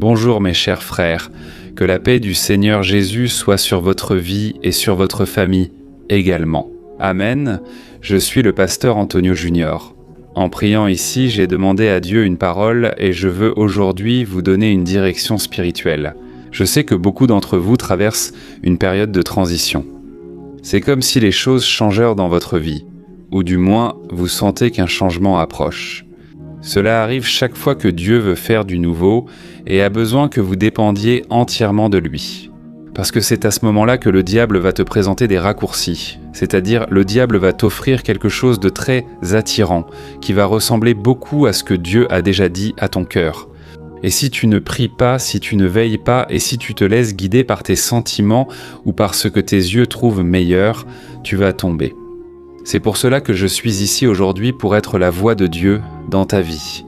Bonjour mes chers frères, que la paix du Seigneur Jésus soit sur votre vie et sur votre famille également. Amen, je suis le pasteur Antonio Junior. En priant ici, j'ai demandé à Dieu une parole et je veux aujourd'hui vous donner une direction spirituelle. Je sais que beaucoup d'entre vous traversent une période de transition. C'est comme si les choses changèrent dans votre vie, ou du moins vous sentez qu'un changement approche. Cela arrive chaque fois que Dieu veut faire du nouveau et a besoin que vous dépendiez entièrement de lui. Parce que c'est à ce moment-là que le diable va te présenter des raccourcis, c'est-à-dire le diable va t'offrir quelque chose de très attirant, qui va ressembler beaucoup à ce que Dieu a déjà dit à ton cœur. Et si tu ne pries pas, si tu ne veilles pas, et si tu te laisses guider par tes sentiments ou par ce que tes yeux trouvent meilleur, tu vas tomber. C'est pour cela que je suis ici aujourd'hui pour être la voix de Dieu dans ta vie.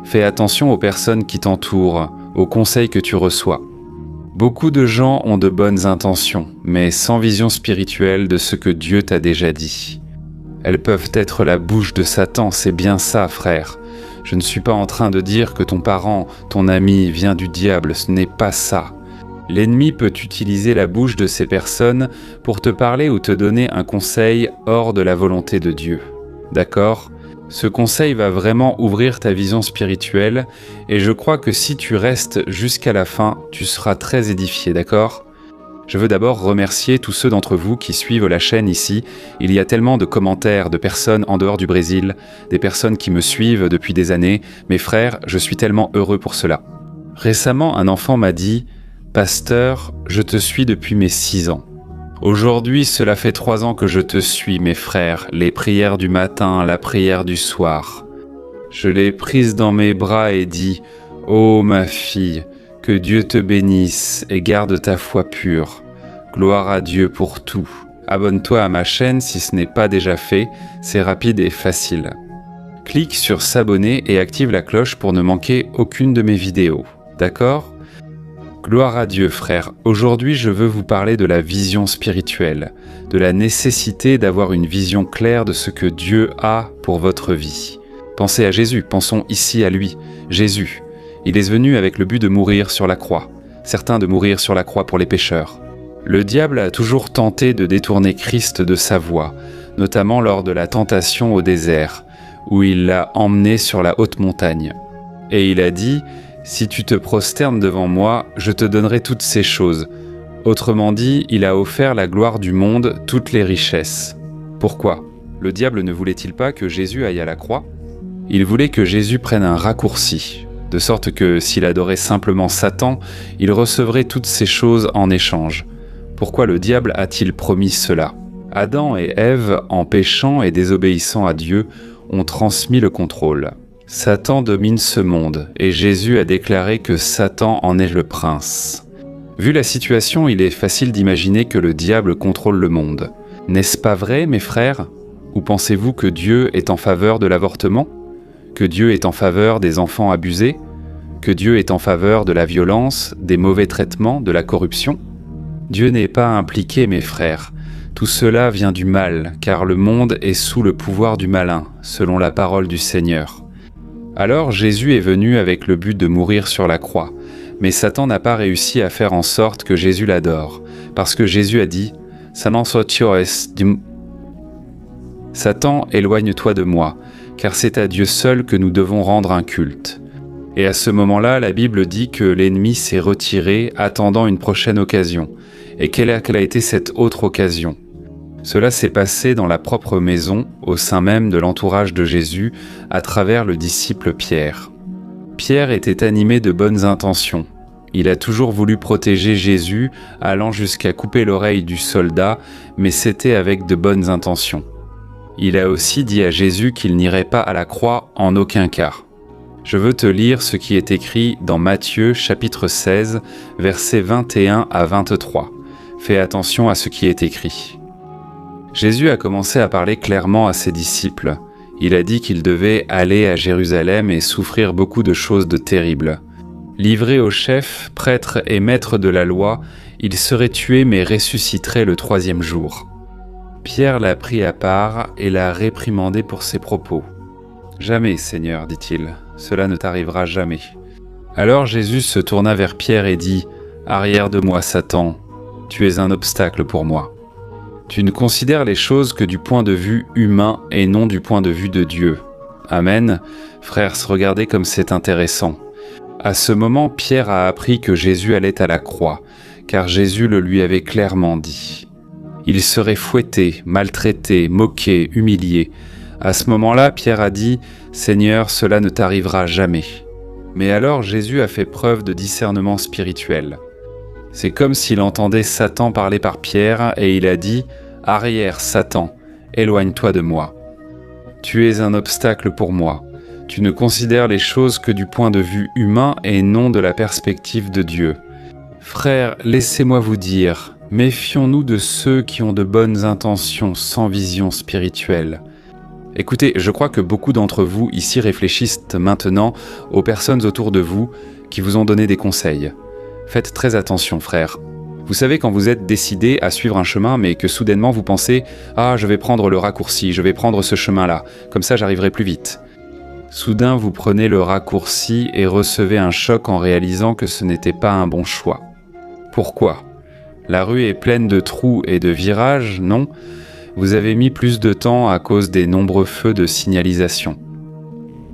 Fais attention aux personnes qui t'entourent, aux conseils que tu reçois. Beaucoup de gens ont de bonnes intentions, mais sans vision spirituelle de ce que Dieu t'a déjà dit. Elles peuvent être la bouche de Satan, c'est bien ça, frère. Je ne suis pas en train de dire que ton parent, ton ami vient du diable, ce n'est pas ça. L'ennemi peut utiliser la bouche de ces personnes pour te parler ou te donner un conseil hors de la volonté de Dieu. D'accord ? Ce conseil va vraiment ouvrir ta vision spirituelle et je crois que si tu restes jusqu'à la fin, tu seras très édifié, d'accord ? Je veux d'abord remercier tous ceux d'entre vous qui suivent la chaîne ici. Il y a tellement de commentaires de personnes en dehors du Brésil, des personnes qui me suivent depuis des années. Mes frères, je suis tellement heureux pour cela. Récemment, un enfant m'a dit « Pasteur, je te suis depuis mes 6 ans. Aujourd'hui, cela fait 3 ans que je te suis, mes frères, les prières du matin, la prière du soir. Je l'ai prise dans mes bras et dit « Oh ma fille, que Dieu te bénisse et garde ta foi pure. Gloire à Dieu pour tout. Abonne-toi à ma chaîne si ce n'est pas déjà fait, c'est rapide et facile. Clique sur s'abonner et active la cloche pour ne manquer aucune de mes vidéos. D'accord ? Gloire à Dieu, frère. Aujourd'hui, je veux vous parler de la vision spirituelle, de la nécessité d'avoir une vision claire de ce que Dieu a pour votre vie. Pensez à Jésus, pensons ici à lui, Jésus. Il est venu avec le but de mourir sur la croix, certains de mourir sur la croix pour les pécheurs. Le diable a toujours tenté de détourner Christ de sa voie, notamment lors de la tentation au désert, où il l'a emmené sur la haute montagne. Et il a dit « Si tu te prosternes devant moi, je te donnerai toutes ces choses. » Autrement dit, il a offert la gloire du monde, toutes les richesses. Pourquoi ? Le diable ne voulait-il pas que Jésus aille à la croix ? Il voulait que Jésus prenne un raccourci, de sorte que s'il adorait simplement Satan, il recevrait toutes ces choses en échange. Pourquoi le diable a-t-il promis cela ? Adam et Ève, en péchant et désobéissant à Dieu, ont transmis le contrôle. Satan domine ce monde, et Jésus a déclaré que Satan en est le prince. Vu la situation, il est facile d'imaginer que le diable contrôle le monde. N'est-ce pas vrai, mes frères ? Ou pensez-vous que Dieu est en faveur de l'avortement ? Que Dieu est en faveur des enfants abusés ? Que Dieu est en faveur de la violence, des mauvais traitements, de la corruption ? Dieu n'est pas impliqué, mes frères. Tout cela vient du mal, car le monde est sous le pouvoir du malin, selon la parole du Seigneur. Alors Jésus est venu avec le but de mourir sur la croix, mais Satan n'a pas réussi à faire en sorte que Jésus l'adore, parce que Jésus a dit « Satan, éloigne-toi de moi, car c'est à Dieu seul que nous devons rendre un culte. » Et à ce moment-là, la Bible dit que l'ennemi s'est retiré, attendant une prochaine occasion. Et quelle a été cette autre occasion ? Cela s'est passé dans la propre maison, au sein même de l'entourage de Jésus, à travers le disciple Pierre. Pierre était animé de bonnes intentions. Il a toujours voulu protéger Jésus, allant jusqu'à couper l'oreille du soldat, mais c'était avec de bonnes intentions. Il a aussi dit à Jésus qu'il n'irait pas à la croix en aucun cas. Je veux te lire ce qui est écrit dans Matthieu chapitre 16, versets 21 à 23. Fais attention à ce qui est écrit. Jésus a commencé à parler clairement à ses disciples. Il a dit qu'il devait aller à Jérusalem et souffrir beaucoup de choses de terribles. Livré aux chefs, prêtres et maîtres de la loi, il serait tué mais ressusciterait le 3e jour. Pierre l'a pris à part et l'a réprimandé pour ses propos. « Jamais, Seigneur, dit-il, cela ne t'arrivera jamais. » Alors Jésus se tourna vers Pierre et dit « Arrière de moi, Satan, tu es un obstacle pour moi. Tu ne considères les choses que du point de vue humain et non du point de vue de Dieu. » Amen. Frères, regardez comme c'est intéressant. À ce moment, Pierre a appris que Jésus allait à la croix, car Jésus le lui avait clairement dit. Il serait fouetté, maltraité, moqué, humilié. À ce moment-là, Pierre a dit « Seigneur, cela ne t'arrivera jamais. » Mais alors Jésus a fait preuve de discernement spirituel. C'est comme s'il entendait Satan parler par Pierre et il a dit « Arrière, Satan, éloigne-toi de moi. Tu es un obstacle pour moi. Tu ne considères les choses que du point de vue humain et non de la perspective de Dieu. Frères, laissez-moi vous dire, méfions-nous de ceux qui ont de bonnes intentions sans vision spirituelle. » Écoutez, je crois que beaucoup d'entre vous ici réfléchissent maintenant aux personnes autour de vous qui vous ont donné des conseils. Faites très attention, frères. Vous savez quand vous êtes décidé à suivre un chemin mais que soudainement vous pensez « Ah, je vais prendre le raccourci, je vais prendre ce chemin-là, comme ça j'arriverai plus vite. » Soudain, vous prenez le raccourci et recevez un choc en réalisant que ce n'était pas un bon choix. Pourquoi ? La rue est pleine de trous et de virages, non ? Vous avez mis plus de temps à cause des nombreux feux de signalisation.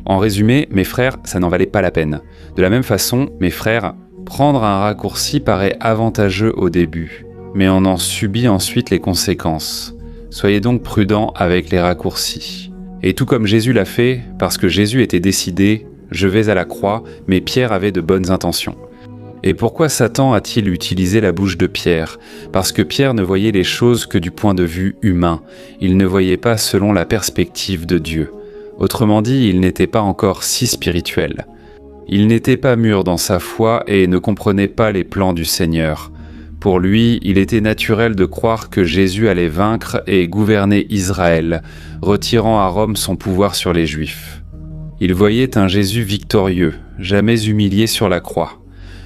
En résumé, mes frères, ça n'en valait pas la peine. De la même façon, mes frères, prendre un raccourci paraît avantageux au début, mais on en subit ensuite les conséquences. Soyez donc prudents avec les raccourcis. Et tout comme Jésus l'a fait, parce que Jésus était décidé, je vais à la croix, mais Pierre avait de bonnes intentions. Et pourquoi Satan a-t-il utilisé la bouche de Pierre ? Parce que Pierre ne voyait les choses que du point de vue humain. Il ne voyait pas selon la perspective de Dieu. Autrement dit, il n'était pas encore si spirituel. Il n'était pas mûr dans sa foi et ne comprenait pas les plans du Seigneur. Pour lui, il était naturel de croire que Jésus allait vaincre et gouverner Israël, retirant à Rome son pouvoir sur les Juifs. Il voyait un Jésus victorieux, jamais humilié sur la croix.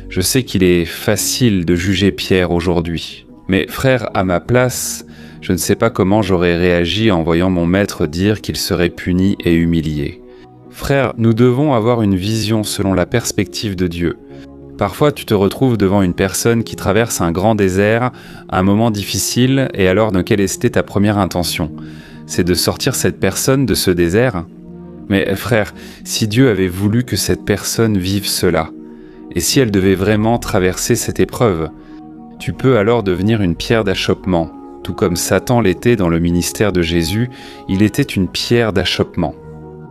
Je sais qu'il est facile de juger Pierre aujourd'hui, mais frère, à ma place, je ne sais pas comment j'aurais réagi en voyant mon maître dire qu'il serait puni et humilié. Frère, nous devons avoir une vision selon la perspective de Dieu. Parfois, tu te retrouves devant une personne qui traverse un grand désert, un moment difficile, et alors quelle était ta première intention ? C'est de sortir cette personne de ce désert ? Mais frère, si Dieu avait voulu que cette personne vive cela, et si elle devait vraiment traverser cette épreuve, tu peux alors devenir une pierre d'achoppement. Tout comme Satan l'était dans le ministère de Jésus, il était une pierre d'achoppement.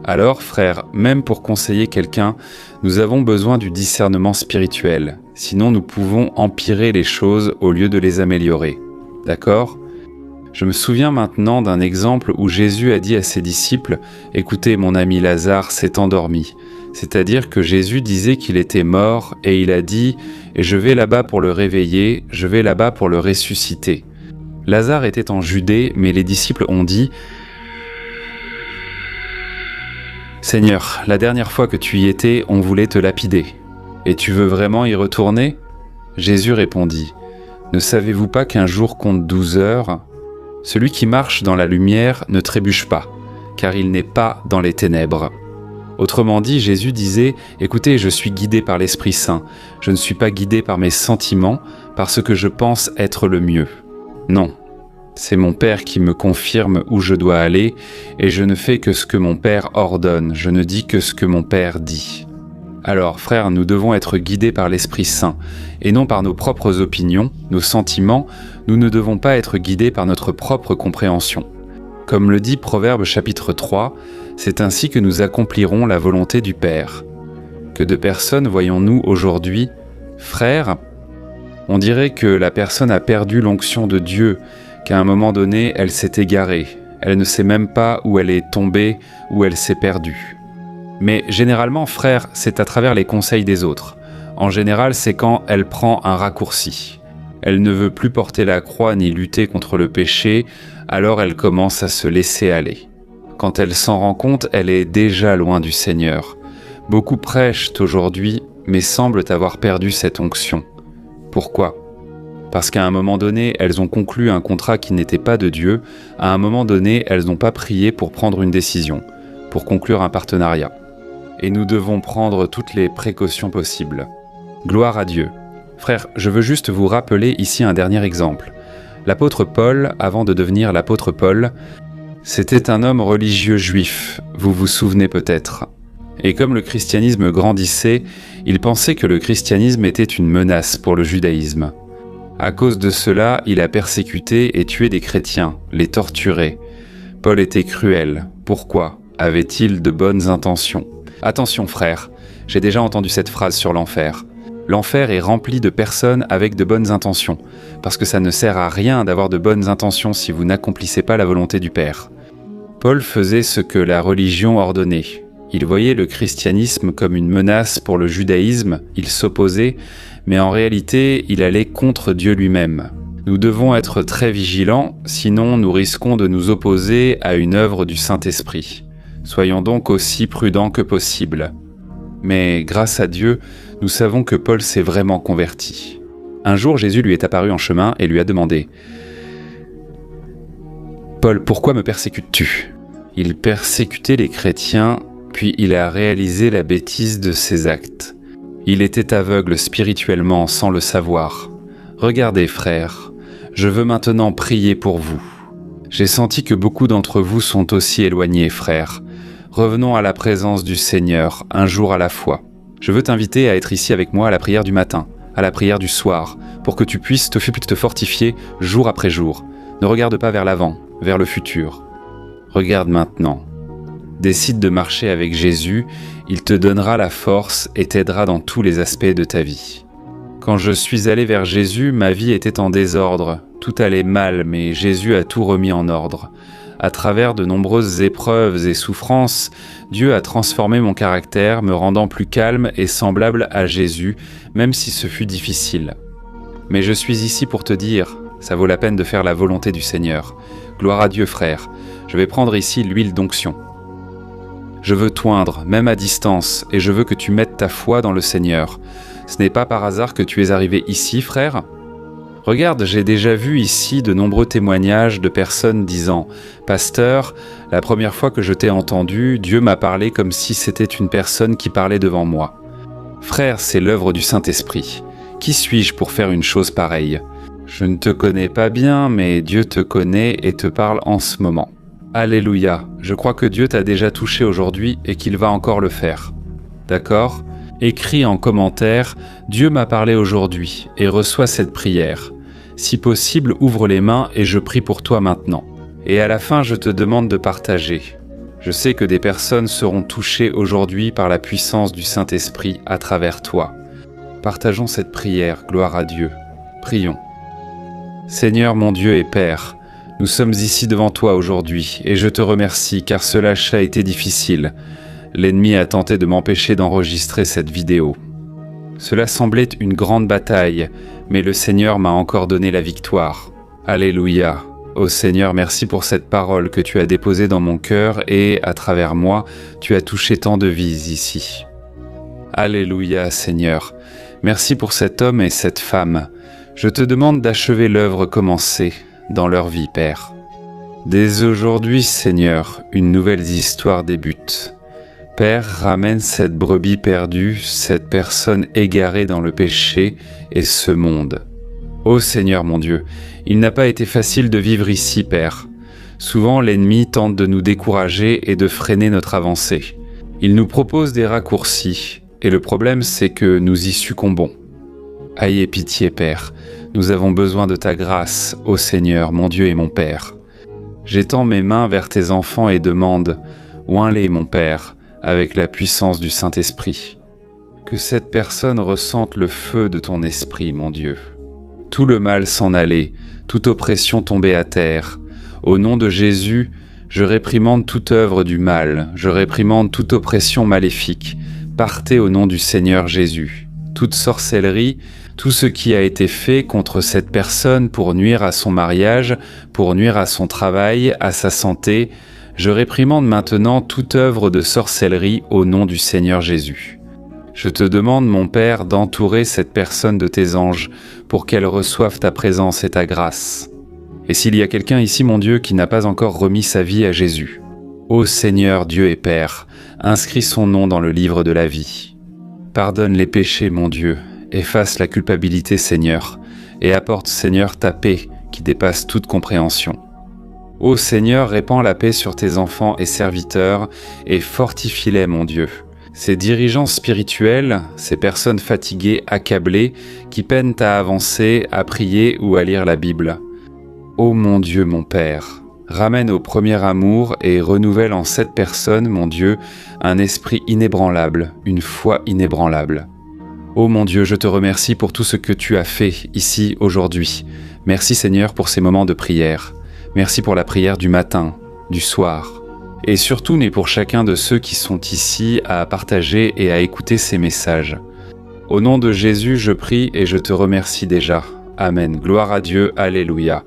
Alors, frère, même pour conseiller quelqu'un, nous avons besoin du discernement spirituel. Sinon, nous pouvons empirer les choses au lieu de les améliorer. D'accord ? Je me souviens maintenant d'un exemple où Jésus a dit à ses disciples « Écoutez, mon ami Lazare s'est endormi ». C'est-à-dire que Jésus disait qu'il était mort et il a dit « Et je vais là-bas pour le réveiller, je vais là-bas pour le ressusciter ». Lazare était en Judée, mais les disciples ont dit « Seigneur, la dernière fois que tu y étais, on voulait te lapider. Et tu veux vraiment y retourner ?» Jésus répondit « Ne savez-vous pas qu'un jour compte 12 heures ? Celui qui marche dans la lumière ne trébuche pas, car il n'est pas dans les ténèbres. » Autrement dit, Jésus disait « Écoutez, je suis guidé par l'Esprit Saint. Je ne suis pas guidé par mes sentiments, parce que je pense être le mieux. Non, c'est mon Père qui me confirme où je dois aller, et je ne fais que ce que mon Père ordonne, je ne dis que ce que mon Père dit. » Alors, frères, nous devons être guidés par l'Esprit Saint, et non par nos propres opinions, nos sentiments. Nous ne devons pas être guidés par notre propre compréhension. Comme le dit Proverbe chapitre 3, c'est ainsi que nous accomplirons la volonté du Père. Que de personnes voyons-nous aujourd'hui, frères ? On dirait que la personne a perdu l'onction de Dieu, qu'à un moment donné, elle s'est égarée. Elle ne sait même pas où elle est tombée, où elle s'est perdue. Mais généralement, frère, c'est à travers les conseils des autres. En général, c'est quand elle prend un raccourci. Elle ne veut plus porter la croix ni lutter contre le péché, alors elle commence à se laisser aller. Quand elle s'en rend compte, elle est déjà loin du Seigneur. Beaucoup prêchent aujourd'hui, mais semblent avoir perdu cette onction. Pourquoi ? Parce qu'à un moment donné, elles ont conclu un contrat qui n'était pas de Dieu. À un moment donné, elles n'ont pas prié pour prendre une décision, pour conclure un partenariat. et nous devons prendre toutes les précautions possibles. Gloire à Dieu. Frères, je veux juste vous rappeler ici un dernier exemple. L'apôtre Paul, avant de devenir l'apôtre Paul, c'était un homme religieux juif, vous vous souvenez peut-être. Et comme le christianisme grandissait, il pensait que le christianisme était une menace pour le judaïsme. À cause de cela, il a persécuté et tué des chrétiens, les torturé. Paul était cruel. Pourquoi ? Avait-il de bonnes intentions ? Attention frères, j'ai déjà entendu cette phrase sur l'enfer. L'enfer est rempli de personnes avec de bonnes intentions, parce que ça ne sert à rien d'avoir de bonnes intentions si vous n'accomplissez pas la volonté du Père. Paul faisait ce que la religion ordonnait. Il voyait le christianisme comme une menace pour le judaïsme, il s'opposait, mais en réalité, il allait contre Dieu lui-même. Nous devons être très vigilants, sinon nous risquons de nous opposer à une œuvre du Saint-Esprit. Soyons donc aussi prudents que possible. Mais grâce à Dieu, nous savons que Paul s'est vraiment converti. Un jour, Jésus lui est apparu en chemin et lui a demandé « Paul, pourquoi me persécutes-tu » Il persécutait les chrétiens, puis il a réalisé la bêtise de ses actes. Il était aveugle spirituellement sans le savoir. Regardez, frères, je veux maintenant prier pour vous. J'ai senti que beaucoup d'entre vous sont aussi éloignés, frères. Revenons à la présence du Seigneur, un jour à la fois. Je veux t'inviter à être ici avec moi à la prière du matin, à la prière du soir, pour que tu puisses te fortifier jour après jour. Ne regarde pas vers l'avant, vers le futur. Regarde maintenant. Décide de marcher avec Jésus, il te donnera la force et t'aidera dans tous les aspects de ta vie. Quand je suis allé vers Jésus, ma vie était en désordre. Tout allait mal, mais Jésus a tout remis en ordre. À travers de nombreuses épreuves et souffrances, Dieu a transformé mon caractère, me rendant plus calme et semblable à Jésus, même si ce fut difficile. Mais je suis ici pour te dire, ça vaut la peine de faire la volonté du Seigneur. Gloire à Dieu, frère. Je vais prendre ici l'huile d'onction. Je veux t'oindre, même à distance, et je veux que tu mettes ta foi dans le Seigneur. Ce n'est pas par hasard que tu es arrivé ici, frère ? Regarde, j'ai déjà vu ici de nombreux témoignages de personnes disant « Pasteur, la première fois que je t'ai entendu, Dieu m'a parlé comme si c'était une personne qui parlait devant moi. » Frère, c'est l'œuvre du Saint-Esprit. Qui suis-je pour faire une chose pareille ? Je ne te connais pas bien, mais Dieu te connaît et te parle en ce moment. Alléluia, je crois que Dieu t'a déjà touché aujourd'hui et qu'il va encore le faire. D'accord ? Écris en commentaire « Dieu m'a parlé aujourd'hui » et reçois cette prière. Si possible, ouvre les mains et je prie pour toi maintenant. Et à la fin, je te demande de partager. Je sais que des personnes seront touchées aujourd'hui par la puissance du Saint-Esprit à travers toi. Partageons cette prière, gloire à Dieu. Prions. Seigneur mon Dieu et Père, nous sommes ici devant toi aujourd'hui et je te remercie car ce lâche a été difficile. L'ennemi a tenté de m'empêcher d'enregistrer cette vidéo. Cela semblait une grande bataille, mais le Seigneur m'a encore donné la victoire. Alléluia. Ô Seigneur, merci pour cette parole que tu as déposée dans mon cœur et, à travers moi, tu as touché tant de vies ici. Alléluia, Seigneur. Merci pour cet homme et cette femme. Je te demande d'achever l'œuvre commencée dans leur vie, Père. Dès aujourd'hui, Seigneur, une nouvelle histoire débute. Père, ramène cette brebis perdue, cette personne égarée dans le péché et ce monde. Ô Seigneur mon Dieu, il n'a pas été facile de vivre ici, Père. Souvent, l'ennemi tente de nous décourager et de freiner notre avancée. Il nous propose des raccourcis, et le problème c'est que nous y succombons. Ayez pitié, Père, nous avons besoin de ta grâce, ô Seigneur, mon Dieu et mon Père. J'étends mes mains vers tes enfants et demande, oins-les, mon Père, avec la puissance du Saint-Esprit. Que cette personne ressente le feu de ton esprit, mon Dieu. Tout le mal s'en allait, toute oppression tombait à terre. Au nom de Jésus, je réprimande toute œuvre du mal, je réprimande toute oppression maléfique. Partez au nom du Seigneur Jésus. Toute sorcellerie, tout ce qui a été fait contre cette personne pour nuire à son mariage, pour nuire à son travail, à sa santé, je réprimande maintenant toute œuvre de sorcellerie au nom du Seigneur Jésus. Je te demande, mon Père, d'entourer cette personne de tes anges pour qu'elle reçoive ta présence et ta grâce. Et s'il y a quelqu'un ici, mon Dieu, qui n'a pas encore remis sa vie à Jésus, Ô Seigneur Dieu et Père, inscris son nom dans le livre de la vie. Pardonne les péchés, mon Dieu, efface la culpabilité, Seigneur, et apporte, Seigneur, ta paix qui dépasse toute compréhension. Ô Seigneur, répands la paix sur tes enfants et serviteurs, et fortifie-les, mon Dieu. Ces dirigeants spirituels, ces personnes fatiguées, accablées, qui peinent à avancer, à prier ou à lire la Bible. Ô mon Dieu, mon Père, ramène au premier amour et renouvelle en cette personne, mon Dieu, un esprit inébranlable, une foi inébranlable. Ô mon Dieu, je te remercie pour tout ce que tu as fait ici aujourd'hui. Merci Seigneur pour ces moments de prière. Merci pour la prière du matin, du soir. Et surtout, mais pour chacun de ceux qui sont ici à partager et à écouter ces messages. Au nom de Jésus, je prie et je te remercie déjà. Amen. Gloire à Dieu. Alléluia.